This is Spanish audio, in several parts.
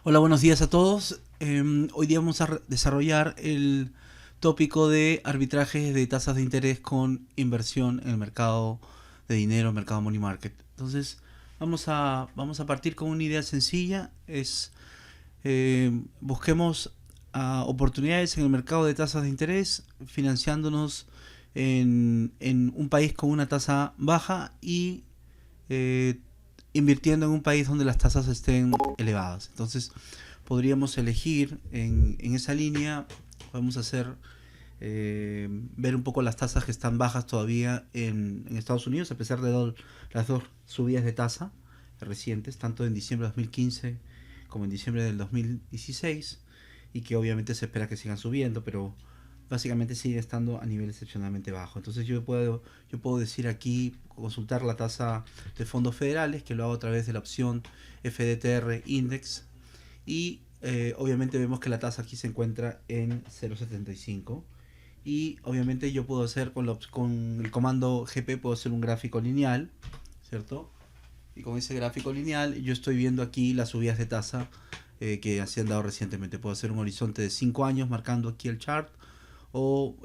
Hola, buenos días a todos. Hoy día vamos a desarrollar el tópico de arbitraje de tasas de interés con inversión en el mercado de dinero, mercado money market. Entonces, vamos a partir con una idea sencilla. Busquemos oportunidades en el mercado de tasas de interés, financiándonos en un país con una tasa baja y eh, invirtiendo en un país donde las tasas estén elevadas. Entonces, podríamos elegir en esa línea, podemos hacer ver un poco las tasas que están bajas todavía en Estados Unidos, a pesar de las dos subidas de tasa recientes, tanto en diciembre de 2015 como en diciembre del 2016, y que obviamente se espera que sigan subiendo, pero básicamente sigue estando a nivel excepcionalmente bajo. Entonces yo puedo decir aquí, consultar la tasa de fondos federales, que lo hago a través de la opción FDTR Index, y obviamente vemos que la tasa aquí se encuentra en 0.75, y obviamente yo puedo hacer con el comando GP, puedo hacer un gráfico lineal, ¿cierto? Y con ese gráfico lineal yo estoy viendo aquí las subidas de tasa que se han dado recientemente. Puedo hacer un horizonte de 5 años marcando aquí el chart, o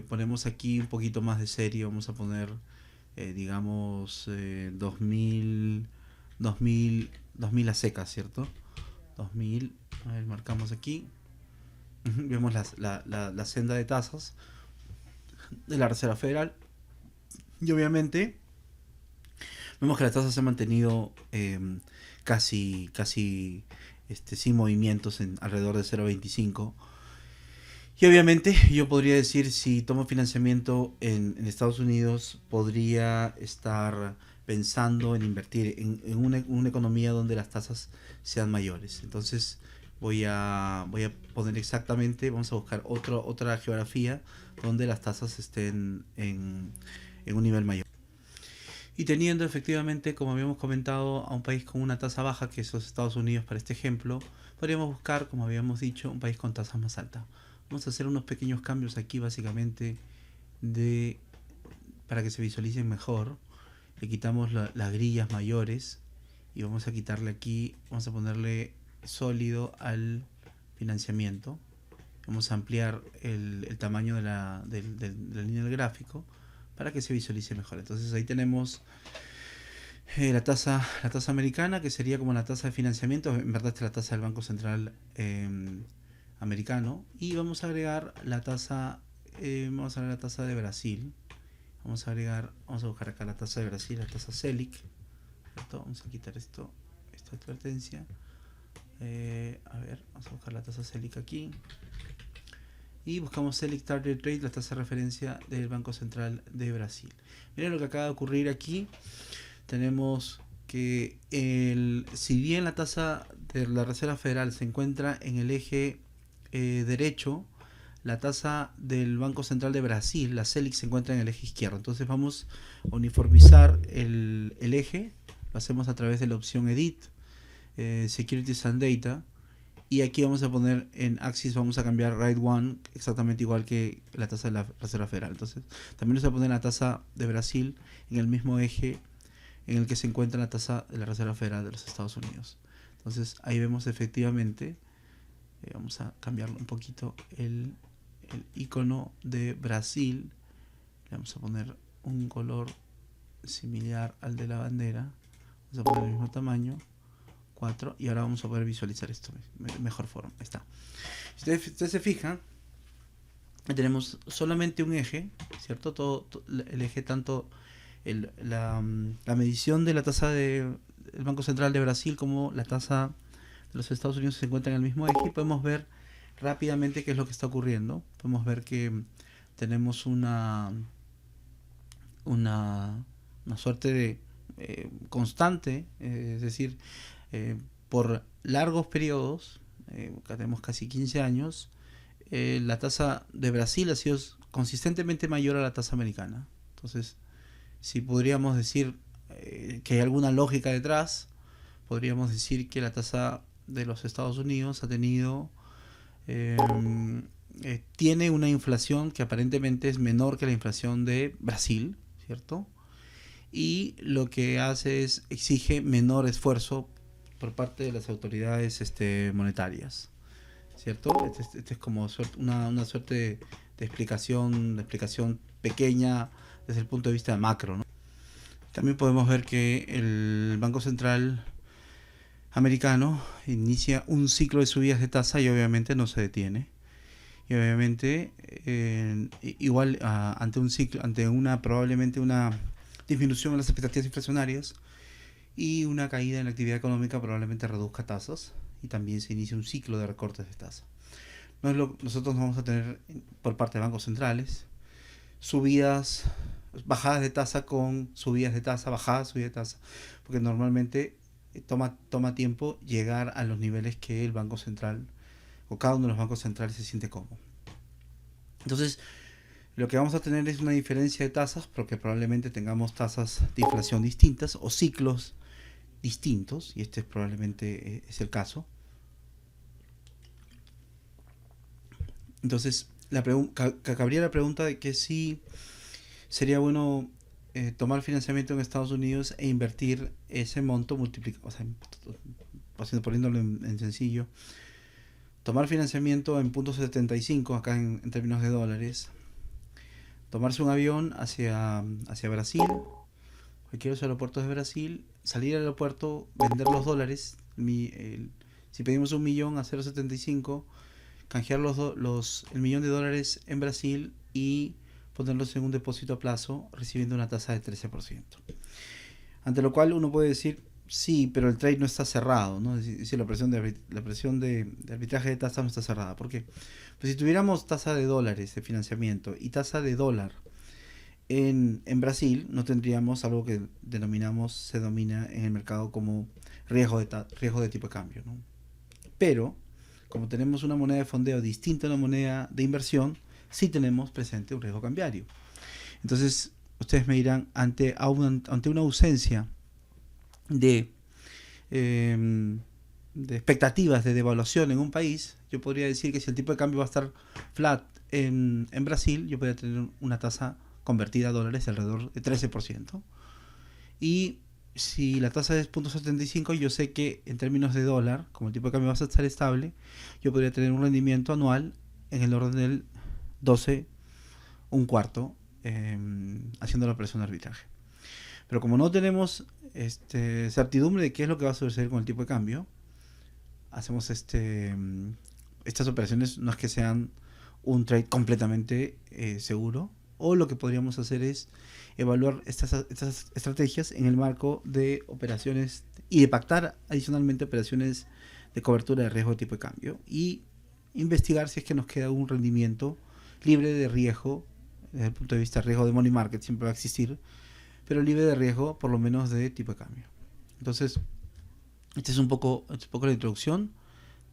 ponemos aquí un poquito más de serie, vamos a poner digamos 2000 a secas, ¿cierto? 2000, a ver, marcamos aquí. Vemos la senda de tasas de la Reserva Federal, y obviamente vemos que la tasa se ha mantenido casi sin movimientos en alrededor de 0.25. Y obviamente yo podría decir, si tomo financiamiento en Estados Unidos, podría estar pensando en invertir en una economía donde las tasas sean mayores. Entonces voy a poner exactamente, vamos a buscar otra geografía donde las tasas estén en un nivel mayor. Y teniendo efectivamente, como habíamos comentado, a un país con una tasa baja, que es los Estados Unidos para este ejemplo, podríamos buscar, como habíamos dicho, un país con tasas más altas. Vamos a hacer unos pequeños cambios aquí, básicamente, de para que se visualicen mejor. Le quitamos las grillas mayores y vamos a quitarle aquí, vamos a ponerle sólido al financiamiento. Vamos a ampliar el tamaño de la línea del gráfico para que se visualice mejor. Entonces ahí tenemos la tasa americana, que sería como la tasa de financiamiento. En verdad es la tasa del Banco Central americano. Y vamos a agregar la tasa de Brasil. Vamos a buscar acá la tasa de Brasil, la tasa Selic, ¿cierto? Vamos a quitar esta advertencia. Vamos a buscar la tasa Selic aquí. Y buscamos Selic Target Rate, la tasa de referencia del Banco Central de Brasil. Miren lo que acaba de ocurrir aquí. Tenemos que si bien la tasa de la Reserva Federal se encuentra en el eje derecho, la tasa del Banco Central de Brasil, la Selic, se encuentra en el eje izquierdo. Entonces vamos a uniformizar el eje. Lo hacemos a través de la opción Edit, Securities and Data. Y aquí vamos a poner en Axis, vamos a cambiar Right One, exactamente igual que la tasa de la Reserva Federal. Entonces también vamos a poner la tasa de Brasil en el mismo eje en el que se encuentra la tasa de la Reserva Federal de los Estados Unidos. Entonces ahí vemos efectivamente, vamos a cambiar un poquito el icono de Brasil. Le vamos a poner un color similar al de la bandera. Vamos a poner el mismo tamaño, 4, y ahora vamos a poder visualizar esto de mejor forma. Ahí está. Si ustedes se fijan, tenemos solamente un eje, ¿cierto? Todo el eje, tanto la medición de la tasa del Banco Central de Brasil como la tasa de los Estados Unidos se encuentran en el mismo eje, y podemos ver rápidamente qué es lo que está ocurriendo. Podemos ver que tenemos una suerte de constante, es decir, por largos periodos, tenemos casi 15 años, la tasa de Brasil ha sido consistentemente mayor a la tasa americana. Entonces, si podríamos decir que hay alguna lógica detrás, podríamos decir que la tasa de los Estados Unidos eh, tiene una inflación que aparentemente es menor que la inflación de Brasil, ¿cierto? Y lo que hace es exige menor esfuerzo por parte de las autoridades monetarias, ¿cierto? Este es como una suerte de explicación pequeña desde el punto de vista macro, ¿no? También podemos ver que el Banco Central americano inicia un ciclo de subidas de tasa y obviamente no se detiene. Y obviamente igual ante un ciclo, ante probablemente una disminución en las expectativas inflacionarias y una caída en la actividad económica, probablemente reduzca tasas y también se inicia un ciclo de recortes de tasas. Nosotros vamos a tener por parte de bancos centrales bajadas de tasa con subidas de tasa, bajadas, subidas de tasa, porque normalmente toma tiempo llegar a los niveles que el Banco Central o cada uno de los bancos centrales se siente cómodo. Entonces, lo que vamos a tener es una diferencia de tasas, porque probablemente tengamos tasas de inflación distintas o ciclos distintos, y este probablemente es el caso. Entonces, cabría la pregunta de que si sería bueno tomar financiamiento en Estados Unidos e invertir ese monto multiplicado, o sea, poniéndolo en sencillo, tomar financiamiento en .75 acá en términos de dólares, tomarse un avión hacia Brasil, cualquier de los aeropuertos de Brasil, salir al aeropuerto, vender los dólares, si pedimos 1 millón a 0.75, canjear el millón de dólares en Brasil y ponerlos en un depósito a plazo recibiendo una tasa de 13%. Ante lo cual uno puede decir, sí, pero el trade no está cerrado, ¿no? Es decir, la presión de arbitraje de tasas no está cerrada. ¿Por qué? Pues si tuviéramos tasa de dólares de financiamiento y tasa de dólar en Brasil, no tendríamos algo que se domina en el mercado como riesgo de tipo de cambio, ¿no? Pero, como tenemos una moneda de fondeo distinta a una moneda de inversión, sí tenemos presente un riesgo cambiario. Entonces, ustedes me dirán, ante una ausencia de expectativas de devaluación en un país, yo podría decir que si el tipo de cambio va a estar flat en Brasil, yo podría tener una tasa convertida a dólares de alrededor de 13%. Y si la tasa es 0.75, yo sé que en términos de dólar, como el tipo de cambio va a estar estable, yo podría tener un rendimiento anual en el orden del 12, un cuarto, haciendo la operación de arbitraje. Pero como no tenemos certidumbre de qué es lo que va a suceder con el tipo de cambio, hacemos estas operaciones no es que sean un trade completamente seguro, o lo que podríamos hacer es evaluar estas estrategias en el marco de operaciones y de pactar adicionalmente operaciones de cobertura de riesgo de tipo de cambio y investigar si es que nos queda un rendimiento libre de riesgo desde el punto de vista de riesgo de money market, siempre va a existir, pero libre de riesgo por lo menos de tipo de cambio. Entonces, esta es un poco la introducción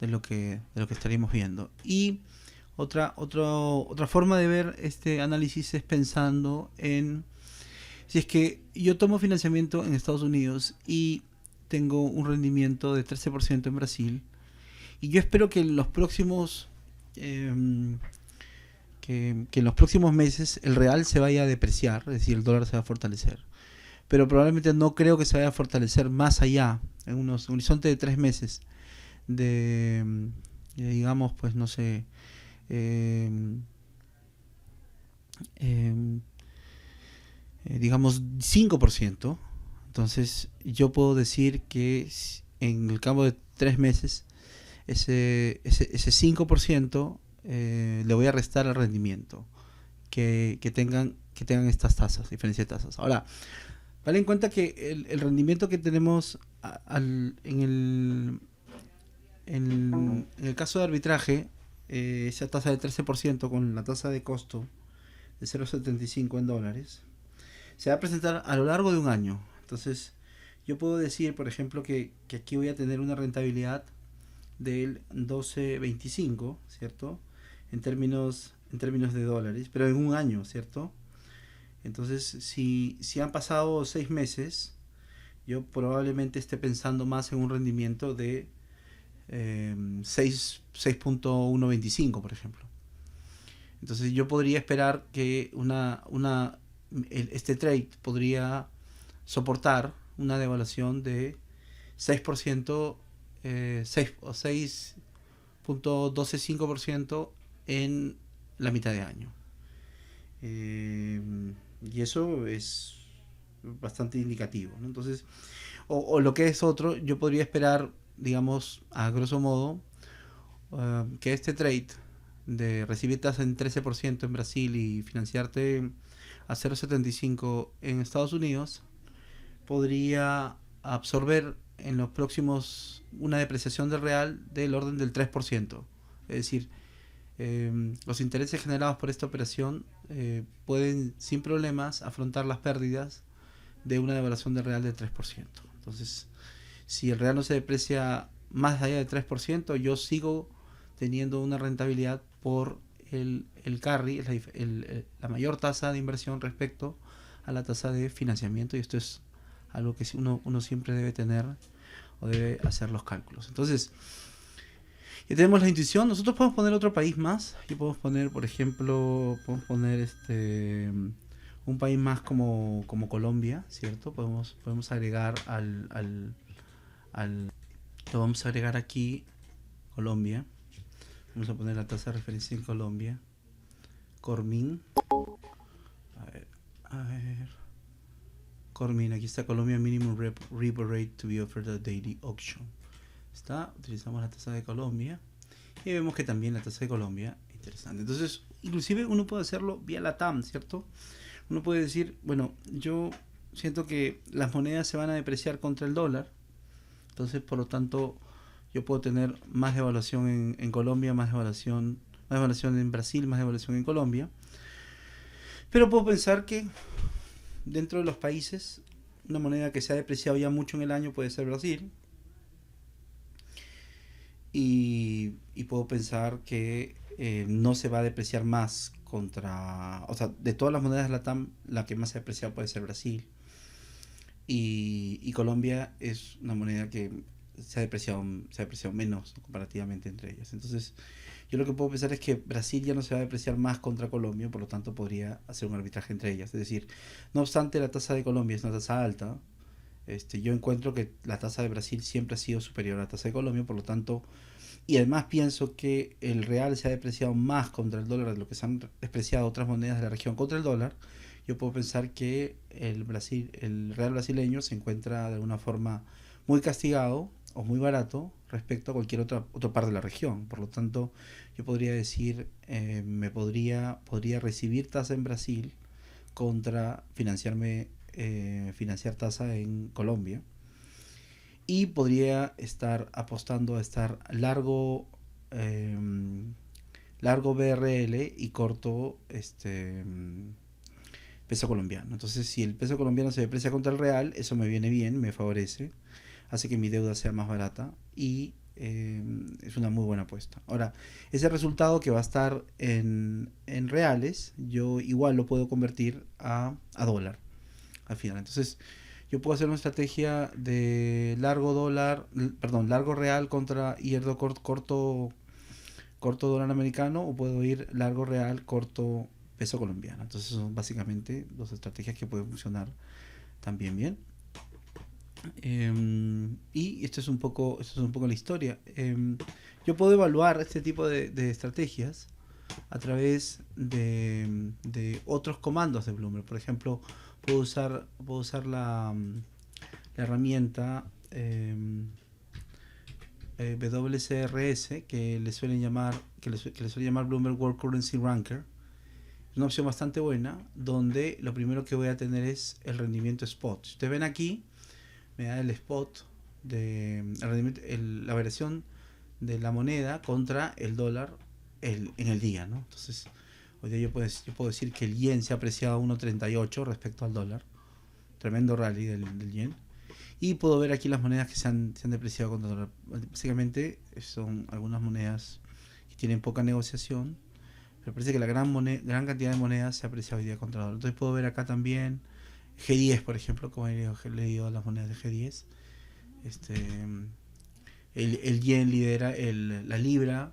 de lo que estaríamos viendo. Y otra forma de ver este análisis es pensando en si es que yo tomo financiamiento en Estados Unidos y tengo un rendimiento de 13% en Brasil, y yo espero que en los próximos meses el real se vaya a depreciar, es decir, el dólar se va a fortalecer. Pero probablemente no creo que se vaya a fortalecer más allá, en un horizonte de 3 meses, digamos, pues no sé, digamos 5%. Entonces yo puedo decir que en el cabo de 3 meses ese 5% le voy a restar al rendimiento que tengan estas tasas, diferencia de tasas. Ahora, vale en cuenta que el rendimiento que tenemos en el caso de arbitraje, esa tasa de 13% con la tasa de costo de 0.75 en dólares, se va a presentar a lo largo de un año. Entonces, yo puedo decir, por ejemplo, que aquí voy a tener una rentabilidad del 12.25, ¿cierto? En términos de dólares, pero en un año, ¿cierto? Entonces, si han pasado 6 meses, yo probablemente esté pensando más en un rendimiento de 6.125, por ejemplo. Entonces, yo podría esperar que este trade podría soportar una devaluación de 6%, 6 o 6.125% en la mitad de año. Y eso es bastante indicativo, ¿no? Entonces, o lo que es otro, yo podría esperar, digamos, a grosso modo, que este trade de recibir tasa en 13% en Brasil y financiarte a 0.75 en Estados Unidos podría absorber en los próximos una depreciación del real del orden del 3%. Es decir, los intereses generados por esta operación pueden sin problemas afrontar las pérdidas de una devaluación del real del 3%. Entonces, si el real no se deprecia más allá del 3%, yo sigo teniendo una rentabilidad por el carry, la mayor tasa de inversión respecto a la tasa de financiamiento, y esto es algo que uno siempre debe tener o debe hacer los cálculos. Entonces, ya tenemos la intuición. Nosotros podemos poner otro país más. Aquí podemos poner, por ejemplo, podemos poner un país más como Colombia, ¿cierto? Podemos agregar lo vamos a agregar aquí Colombia. Vamos a poner la tasa de referencia en Colombia. Cormin. A ver. Cormin, aquí está Colombia Minimum Repo Rate to be offered at daily auction. Utilizamos la tasa de Colombia y vemos que también la tasa de Colombia es interesante. Entonces, inclusive uno puede hacerlo vía la TAM, ¿cierto? Uno puede decir, bueno, yo siento que las monedas se van a depreciar contra el dólar, entonces por lo tanto yo puedo tener más devaluación en Colombia, más devaluación en Brasil, más devaluación en Colombia, pero puedo pensar que dentro de los países una moneda que se ha depreciado ya mucho en el año puede ser Brasil, y puedo pensar que no se va a depreciar más contra, o sea, de todas las monedas de la TAM, la que más se ha depreciado puede ser Brasil, y Colombia es una moneda que se ha depreciado menos, ¿no?, comparativamente entre ellas. Entonces, yo lo que puedo pensar es que Brasil ya no se va a depreciar más contra Colombia, por lo tanto podría hacer un arbitraje entre ellas. Es decir, no obstante la tasa de Colombia es una tasa alta, yo encuentro que la tasa de Brasil siempre ha sido superior a la tasa de Colombia, por lo tanto, y además pienso que el real se ha depreciado más contra el dólar de lo que se han despreciado otras monedas de la región contra el dólar. Yo puedo pensar que el real brasileño se encuentra de alguna forma muy castigado o muy barato respecto a cualquier otro par de la región. Por lo tanto, yo podría decir, podría recibir tasa en Brasil contra financiar tasa en Colombia, y podría estar apostando a estar largo BRL y corto peso colombiano. Entonces, si el peso colombiano se deprecia contra el real, eso me viene bien, me favorece, hace que mi deuda sea más barata, y es una muy buena apuesta. Ahora, ese resultado que va a estar en reales, yo igual lo puedo convertir a dólar al final. Entonces, yo puedo hacer una estrategia de largo real contra corto dólar americano, o puedo ir largo real, corto peso colombiano. Entonces son básicamente dos estrategias que pueden funcionar también bien. Y esto es un poco la historia. Yo puedo evaluar este tipo de estrategias a través de otros comandos de Bloomberg. Por ejemplo, puedo usar la herramienta WCRS, que le suelen llamar Bloomberg World Currency Ranker. Es una opción bastante buena, donde lo primero que voy a tener es el rendimiento spot. Si ustedes ven aquí, me da el spot la variación de la moneda contra el dólar en el día, ¿no? Entonces, hoy día yo puedo decir que el yen se ha apreciado a 1.38 respecto al dólar. Tremendo rally del yen. Y puedo ver aquí las monedas que se han depreciado contra el dólar. Básicamente son algunas monedas que tienen poca negociación, pero parece que la gran cantidad de monedas se ha apreciado hoy día contra el dólar. Entonces puedo ver acá también G10, por ejemplo, como he leído las monedas de G10. El yen lidera la libra,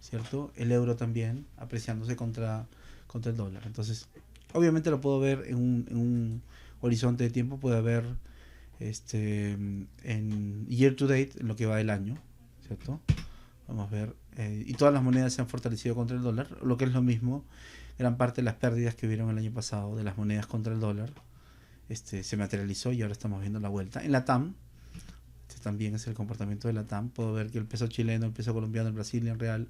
¿cierto? El euro también apreciándose contra el dólar. Entonces, obviamente lo puedo ver en un horizonte de tiempo. Puede haber en year to date, en lo que va del año, ¿cierto? Vamos a ver, y todas las monedas se han fortalecido contra el dólar, lo que es lo mismo, gran parte de las pérdidas que hubieron el año pasado de las monedas contra el dólar se materializó y ahora estamos viendo la vuelta. En la TAM, también es el comportamiento de la TAM, puedo ver que el peso chileno, el peso colombiano, el brasileño real,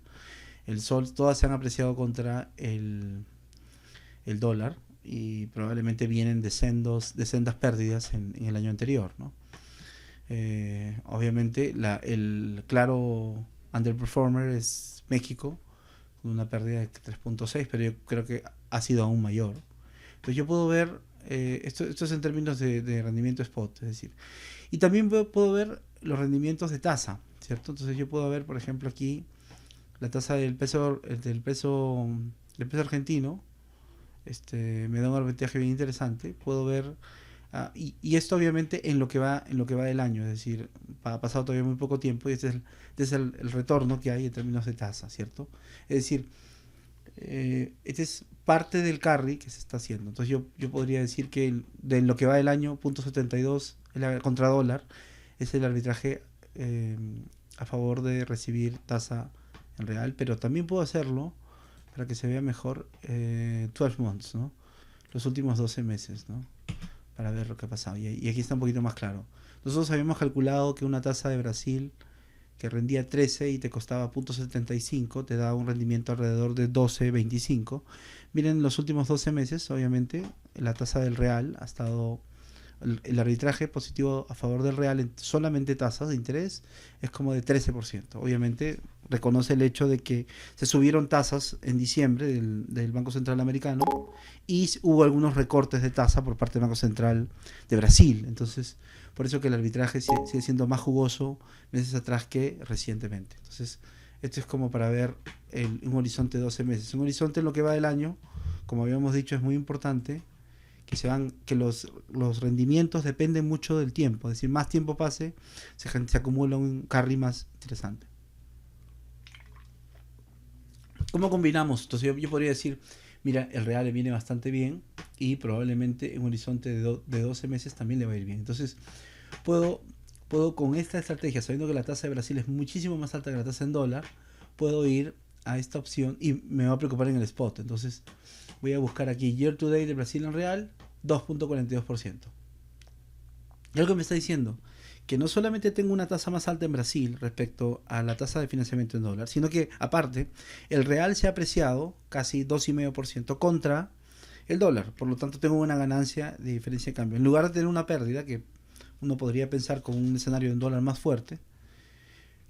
el sol, todas se han apreciado contra el dólar y probablemente vienen de sendas pérdidas en el año anterior, ¿no? Obviamente el claro underperformer es México con una pérdida de 3.6, pero yo creo que ha sido aún mayor. Entonces yo puedo ver, esto es en términos de rendimiento spot, es decir, y también puedo ver los rendimientos de tasa, ¿cierto? Entonces yo puedo ver, por ejemplo, aquí la tasa del peso argentino, me da un arbitraje bien interesante. Puedo ver y esto obviamente en lo que va del año, es decir, ha pasado todavía muy poco tiempo y este es el retorno que hay en términos de tasa, ¿cierto? Es decir, este es parte del carry que se está haciendo. Entonces yo podría decir que de lo que va del año, 0.72 contra dólar es el arbitraje a favor de recibir tasa en real, pero también puedo hacerlo para que se vea mejor 12 months, ¿no? Los últimos 12 meses, ¿no? Para ver lo que ha pasado. Y aquí está un poquito más claro. Nosotros habíamos calculado que una tasa de Brasil que rendía 13 y te costaba 0.75, te da un rendimiento alrededor de 12.25. Miren, los últimos 12 meses, obviamente, la tasa del real ha estado... El arbitraje positivo a favor del real en solamente tasas de interés es como de 13%. Obviamente reconoce el hecho de que se subieron tasas en diciembre del Banco Central Americano y hubo algunos recortes de tasa por parte del Banco Central de Brasil. Entonces, por eso que el arbitraje sigue siendo más jugoso meses atrás que recientemente. Entonces, esto es como para ver un horizonte de 12 meses. Un horizonte en lo que va del año, como habíamos dicho, es muy importante que los rendimientos dependen mucho del tiempo, es decir, más tiempo pase, se acumula un carry más interesante. ¿Cómo combinamos? Entonces yo podría decir, mira, el real le viene bastante bien y probablemente en un horizonte de 12 meses también le va a ir bien. Entonces puedo con esta estrategia, sabiendo que la tasa de Brasil es muchísimo más alta que la tasa en dólar, puedo ir a esta opción y me va a preocupar en el spot. Entonces voy a buscar aquí year to date de Brasil en real, 2.42%. Y algo me está diciendo que no solamente tengo una tasa más alta en Brasil respecto a la tasa de financiamiento en dólar, sino que aparte el real se ha apreciado casi 2,5% contra el dólar. Por lo tanto tengo una ganancia de diferencia de cambio. En lugar de tener una pérdida que uno podría pensar con un escenario en dólar más fuerte,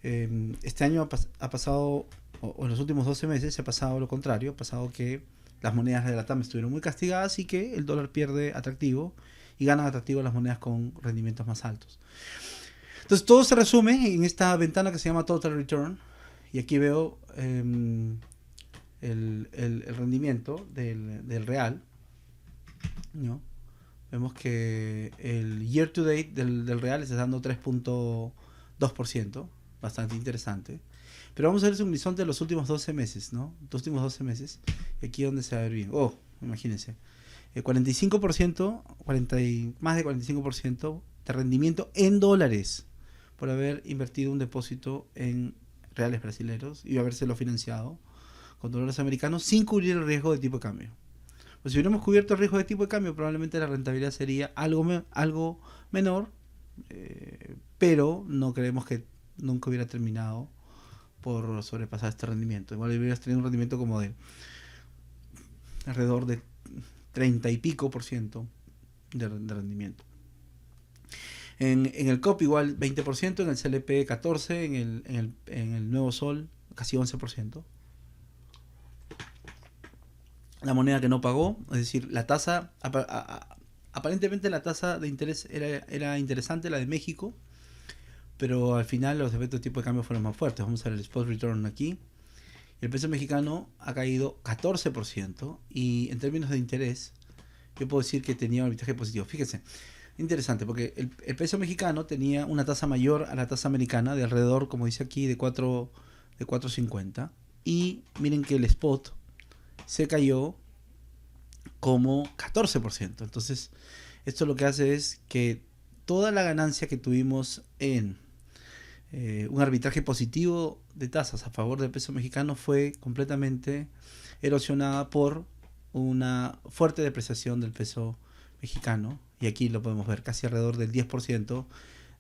este año ha pasado, o en los últimos 12 meses se ha pasado lo contrario, ha pasado que las monedas de la TAM estuvieron muy castigadas y que el dólar pierde atractivo y ganan atractivo las monedas con rendimientos más altos. Entonces todo se resume en esta ventana que se llama Total Return y aquí veo el rendimiento del real, ¿no? Vemos que el year to date del real está dando 3.2%, bastante interesante. Pero vamos a ver un horizonte de los últimos 12 meses, ¿no? Los últimos 12 meses. Y aquí es donde se va a ver bien. Oh, imagínense. 45%, más de 45% de rendimiento en dólares por haber invertido un depósito en reales brasileños y habérselo financiado con dólares americanos sin cubrir el riesgo de tipo de cambio. Pues si hubiéramos cubierto el riesgo de tipo de cambio, probablemente la rentabilidad sería algo menor, pero no creemos que nunca hubiera terminado por sobrepasar este rendimiento. Igual hubieras tenido un rendimiento como de alrededor de 30 y pico por ciento de rendimiento. En el COP igual 20%, en el CLP 14%, en el Nuevo Sol casi 11%. La moneda que no pagó, es decir, la tasa, aparentemente la tasa de interés era interesante, la de México, pero al final los efectos de tipo de cambio fueron más fuertes. Vamos a ver el spot return aquí. El peso mexicano ha caído 14% y en términos de interés yo puedo decir que tenía un arbitraje positivo. Fíjense, interesante porque el peso mexicano tenía una tasa mayor a la tasa americana de alrededor, como dice aquí, de 4.50 y miren que el spot se cayó como 14%. Entonces esto lo que hace es que toda la ganancia que tuvimos en un arbitraje positivo de tasas a favor del peso mexicano fue completamente erosionada por una fuerte depreciación del peso mexicano, y aquí lo podemos ver, casi alrededor del 10%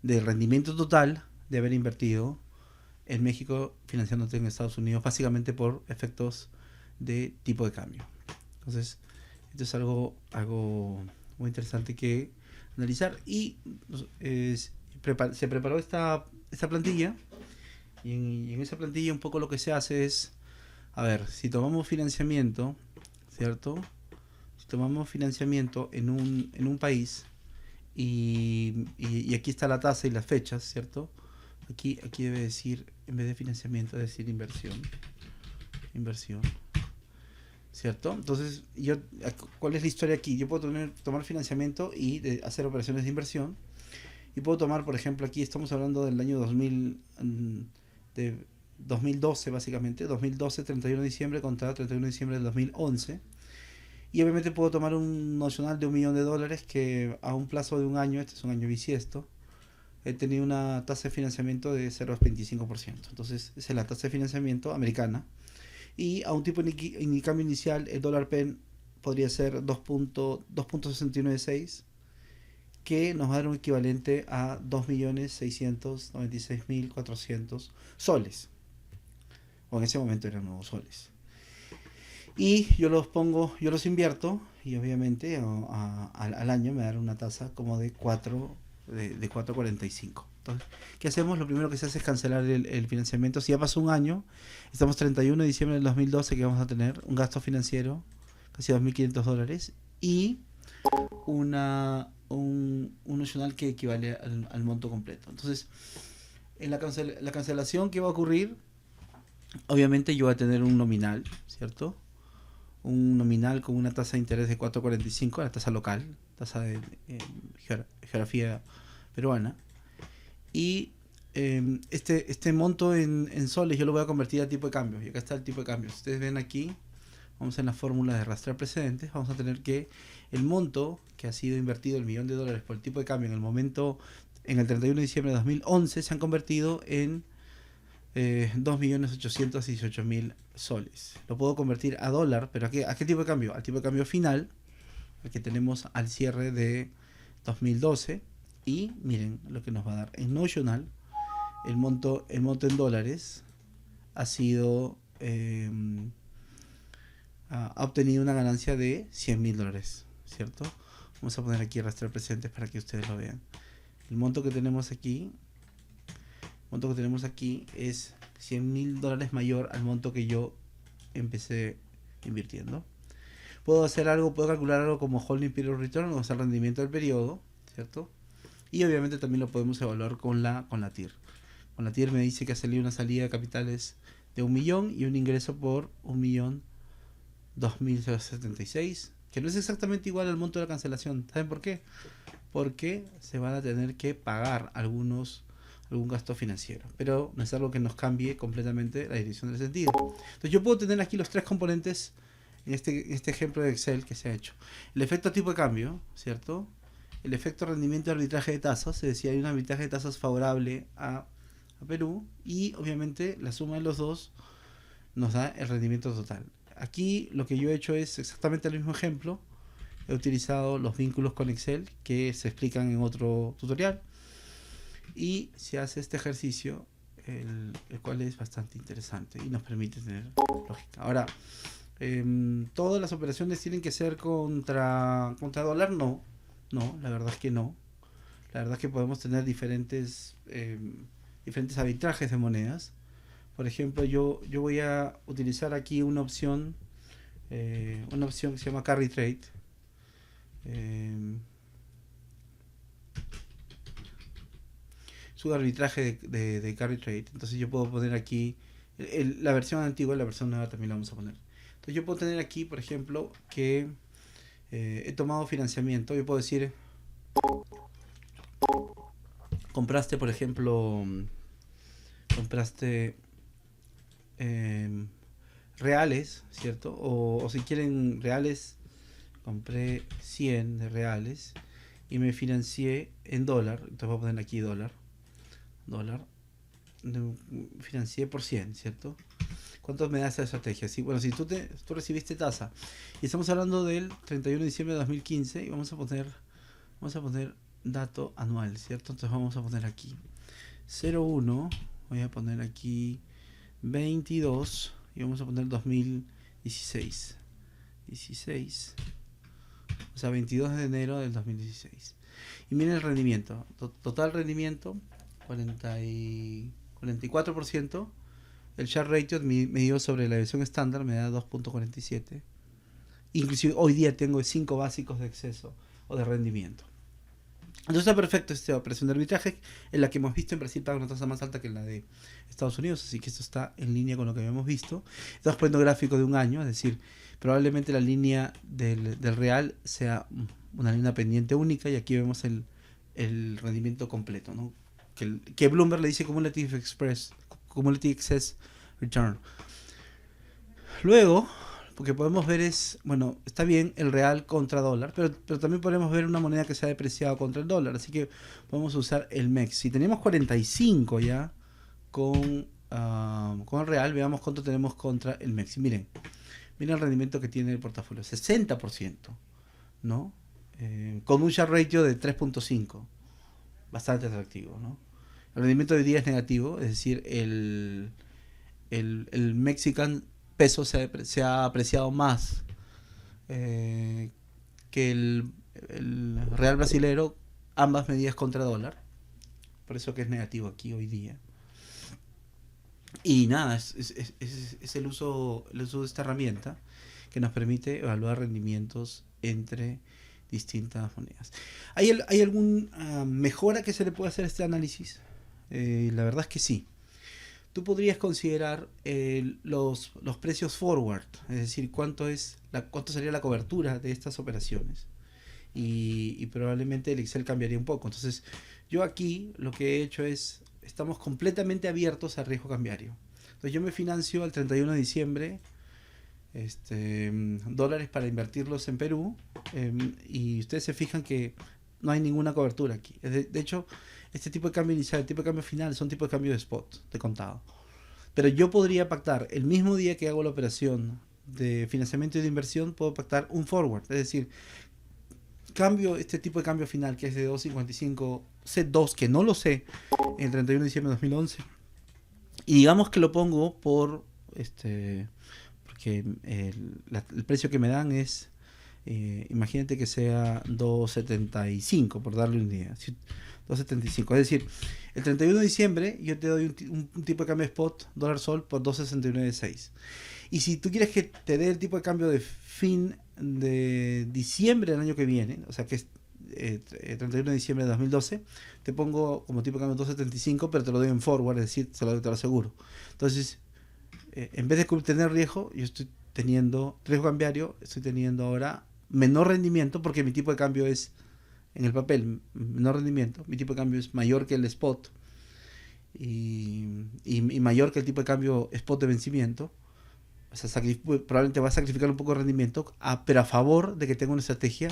del rendimiento total de haber invertido en México financiándote en Estados Unidos, básicamente por efectos de tipo de cambio. Entonces, esto es algo muy interesante que analizar. Y se preparó esta plantilla, y en esa plantilla un poco lo que se hace es, a ver, si tomamos financiamiento, ¿cierto? Si tomamos financiamiento en un país y aquí está la tasa y las fechas, ¿cierto? Aquí debe decir, en vez de financiamiento, debe decir inversión, ¿cierto? Entonces, ¿cuál es la historia aquí? Yo puedo tomar financiamiento y hacer operaciones de inversión, y puedo tomar, por ejemplo, aquí estamos hablando del año 2012 básicamente, 2012, 31 de diciembre contra 31 de diciembre del 2011, y obviamente puedo tomar un nocional de $1.000.000 que a un plazo de un año, este es un año bisiesto, he tenido una tasa de financiamiento de 0,25%. Entonces, esa es la tasa de financiamiento americana. Y a un tipo de cambio inicial, el dólar PEN podría ser 2.696, que nos va a dar un equivalente a 2.696.400 soles. O en ese momento eran nuevos soles. Y yo los invierto, y obviamente al año me dará una tasa como de 4.45. Entonces, ¿qué hacemos? Lo primero que se hace es cancelar el financiamiento. Si ya pasó un año, estamos 31 de diciembre del 2012, que vamos a tener un gasto financiero casi $2.500 y un nocional que equivale al monto completo. Entonces, en la cancelación que va a ocurrir, obviamente yo voy a tener un nominal, ¿cierto? Un nominal con una tasa de interés de 4.45, la tasa local, tasa de geografía peruana. Y este monto en soles yo lo voy a convertir a tipo de cambio. Y acá está el tipo de cambio. Si ustedes ven aquí, vamos en la fórmula de rastrear precedentes, vamos a tener que el monto que ha sido invertido, el $1.000.000 por el tipo de cambio en el momento, en el 31 de diciembre de 2011, se han convertido en 2.818.000 soles. Lo puedo convertir a dólar, pero ¿a qué tipo de cambio? Al tipo de cambio final, el que tenemos al cierre de 2012. Y miren lo que nos va a dar. En notional, el monto en dólares ha sido ha obtenido una ganancia de $100.000, ¿cierto? Vamos a poner aquí rastrear presentes para que ustedes lo vean. El monto que tenemos aquí es $100.000 mayor al monto que yo empecé invirtiendo. Puedo calcular algo como holding period return, o sea, el rendimiento del periodo, ¿cierto? Y obviamente también lo podemos evaluar con la TIR. Con la TIR me dice que ha salido una salida de capitales de 1 millón y un ingreso por 1.002.076, que no es exactamente igual al monto de la cancelación. ¿Saben por qué? Porque se van a tener que pagar algún gasto financiero, pero no es algo que nos cambie completamente la dirección del sentido. Entonces yo puedo tener aquí los tres componentes en este ejemplo de Excel que se ha hecho. El efecto tipo de cambio, ¿cierto? El efecto rendimiento de arbitraje de tasas, es decir, hay un arbitraje de tasas favorable a Perú, y obviamente la suma de los dos nos da el rendimiento total. Aquí lo que yo he hecho es exactamente el mismo ejemplo. He utilizado los vínculos con Excel que se explican en otro tutorial, y se hace este ejercicio, el cual es bastante interesante y nos permite tener lógica. Ahora, todas las operaciones tienen que ser contra dólar. No, la verdad es que no. La verdad es que podemos tener diferentes arbitrajes de monedas. Por ejemplo, yo voy a utilizar aquí una opción que se llama Carry Trade. Es un arbitraje de Carry Trade. Entonces yo puedo poner aquí la versión antigua, y la versión nueva también la vamos a poner. Entonces yo puedo tener aquí, por ejemplo, que he tomado financiamiento. Yo puedo decir, compraste, por ejemplo, reales, ¿cierto? O si quieren reales, compré 100 de reales, y me financié en dólar. Entonces voy a poner aquí dólar. Financié por 100, ¿cierto? ¿Cuánto me da esa estrategia? Sí, bueno, si tú recibiste tasa y estamos hablando del 31 de diciembre de 2015 y vamos a poner dato anual, ¿cierto? Entonces vamos a poner aquí 01, voy a poner aquí 22 y vamos a poner 2016. 16, o sea, 22 de enero del 2016. Y miren el rendimiento, total rendimiento 44%. El Sharpe ratio medido sobre la versión estándar me da 2.47. Inclusive hoy día tengo 5 básicos de exceso o de rendimiento. Entonces está perfecto esta operación de arbitraje, en la que hemos visto en Brasil paga una tasa más alta que la de Estados Unidos, así que esto está en línea con lo que habíamos visto. Estamos poniendo gráfico de un año, es decir, probablemente la línea del real sea una línea pendiente única, y aquí vemos el rendimiento completo, ¿no? Que Bloomberg le dice Cumulative Excess Return. Luego, lo que podemos ver es, bueno, está bien el real contra dólar, pero también podemos ver una moneda que se ha depreciado contra el dólar, así que podemos usar el MEX. Si tenemos 45 ya con el real, veamos cuánto tenemos contra el MEX. Miren el rendimiento que tiene el portafolio, 60%, ¿no? Con un Sharpe ratio de 3.5, bastante atractivo, ¿no? El rendimiento de hoy día es negativo, es decir, el Mexican peso se ha apreciado más que el real brasilero, ambas medidas contra dólar, por eso que es negativo aquí hoy día. Y nada, es el uso de esta herramienta que nos permite evaluar rendimientos entre distintas monedas. ¿Hay alguna mejora que se le pueda hacer a este análisis? La verdad es que sí. Tú podrías considerar los precios forward, es decir, cuánto sería la cobertura de estas operaciones. Y probablemente el Excel cambiaría un poco. Entonces, yo aquí lo que he hecho es, estamos completamente abiertos al riesgo cambiario. Entonces, yo me financio al 31 de diciembre dólares para invertirlos en Perú, y ustedes se fijan que no hay ninguna cobertura aquí. De hecho, este tipo de cambio inicial, el tipo de cambio final son tipo de cambio de spot, de contado. Pero yo podría pactar el mismo día que hago la operación de financiamiento y de inversión, puedo pactar un forward, es decir, cambio este tipo de cambio final que es de 2.55 C2, que no lo sé, en el 31 de diciembre de 2011, y digamos que lo pongo por porque el precio que me dan es, imagínate que sea 2.75, por darle un día, 2.75, es decir, el 31 de diciembre yo te doy un tipo de cambio spot dólar sol por 2.69.6. Y si tú quieres que te dé el tipo de cambio de fin de diciembre del año que viene, o sea que es 31 de diciembre de 2012, te pongo como tipo de cambio 2.75, pero te lo doy en forward, es decir, te lo aseguro. Entonces, en vez de tener riesgo, yo estoy teniendo riesgo cambiario, estoy teniendo ahora menor rendimiento, porque mi tipo de cambio es, en el papel, menor rendimiento, mi tipo de cambio es mayor que el spot, y mayor que el tipo de cambio spot de vencimiento. O sea, probablemente va a sacrificar un poco de rendimiento, pero a favor de que tenga una estrategia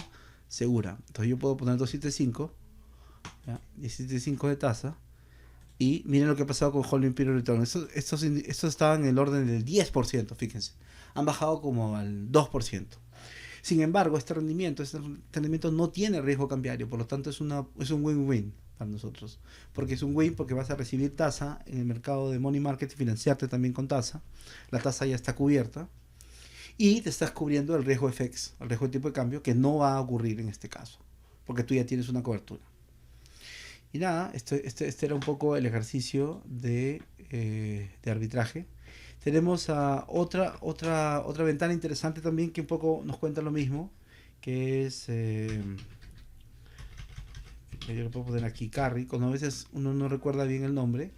segura. Entonces yo puedo poner 2.75, 17.5 de tasa, y miren lo que ha pasado con Holding Period Return. Estos estaban en el orden del 10%, fíjense. Han bajado como al 2%. Sin embargo, este rendimiento no tiene riesgo cambiario, por lo tanto es un win-win para nosotros. Porque es un win porque vas a recibir tasa en el mercado de money market y financiarte también con tasa. La tasa ya está cubierta. Y te estás cubriendo el riesgo FX, el riesgo de tipo de cambio, que no va a ocurrir en este caso, porque tú ya tienes una cobertura. Y nada, este era un poco el ejercicio de arbitraje. Tenemos otra ventana interesante también que un poco nos cuenta lo mismo, que es, yo lo puedo poner aquí, Carry, cuando a veces uno no recuerda bien el nombre.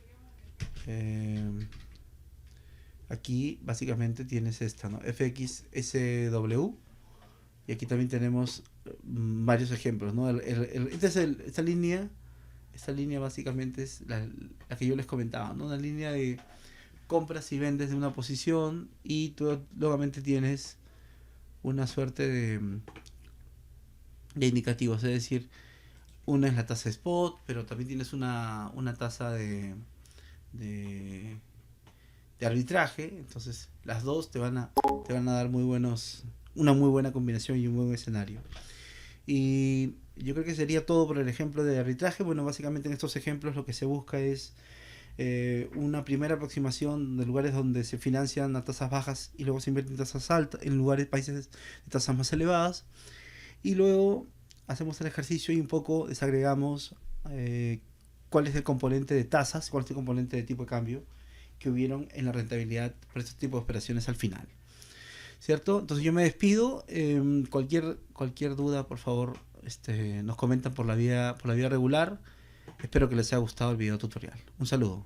Aquí básicamente tienes esta, ¿no? FXSW, y aquí también tenemos varios ejemplos, ¿no? Esta línea básicamente es la que yo les comentaba, ¿no? Una línea de compras y vendes de una posición, y tú nuevamente tienes una suerte de indicativos, es decir, Una es la tasa spot, pero también tienes una tasa de, de arbitraje. Entonces las dos te van a dar una muy buena combinación y un buen escenario. Y yo creo que sería todo por el ejemplo de arbitraje. Bueno, básicamente en estos ejemplos lo que se busca es una primera aproximación de lugares donde se financian a tasas bajas y luego se invierte en tasas altas, en lugares, países de tasas más elevadas. Y luego hacemos el ejercicio y un poco desagregamos cuál es el componente de tasas, cuál es el componente de tipo de cambio que hubieron en la rentabilidad por este tipo de operaciones al final. ¿Cierto? Entonces yo me despido. Cualquier duda, por favor, nos comentan por la vía regular. Espero que les haya gustado el video tutorial. Un saludo.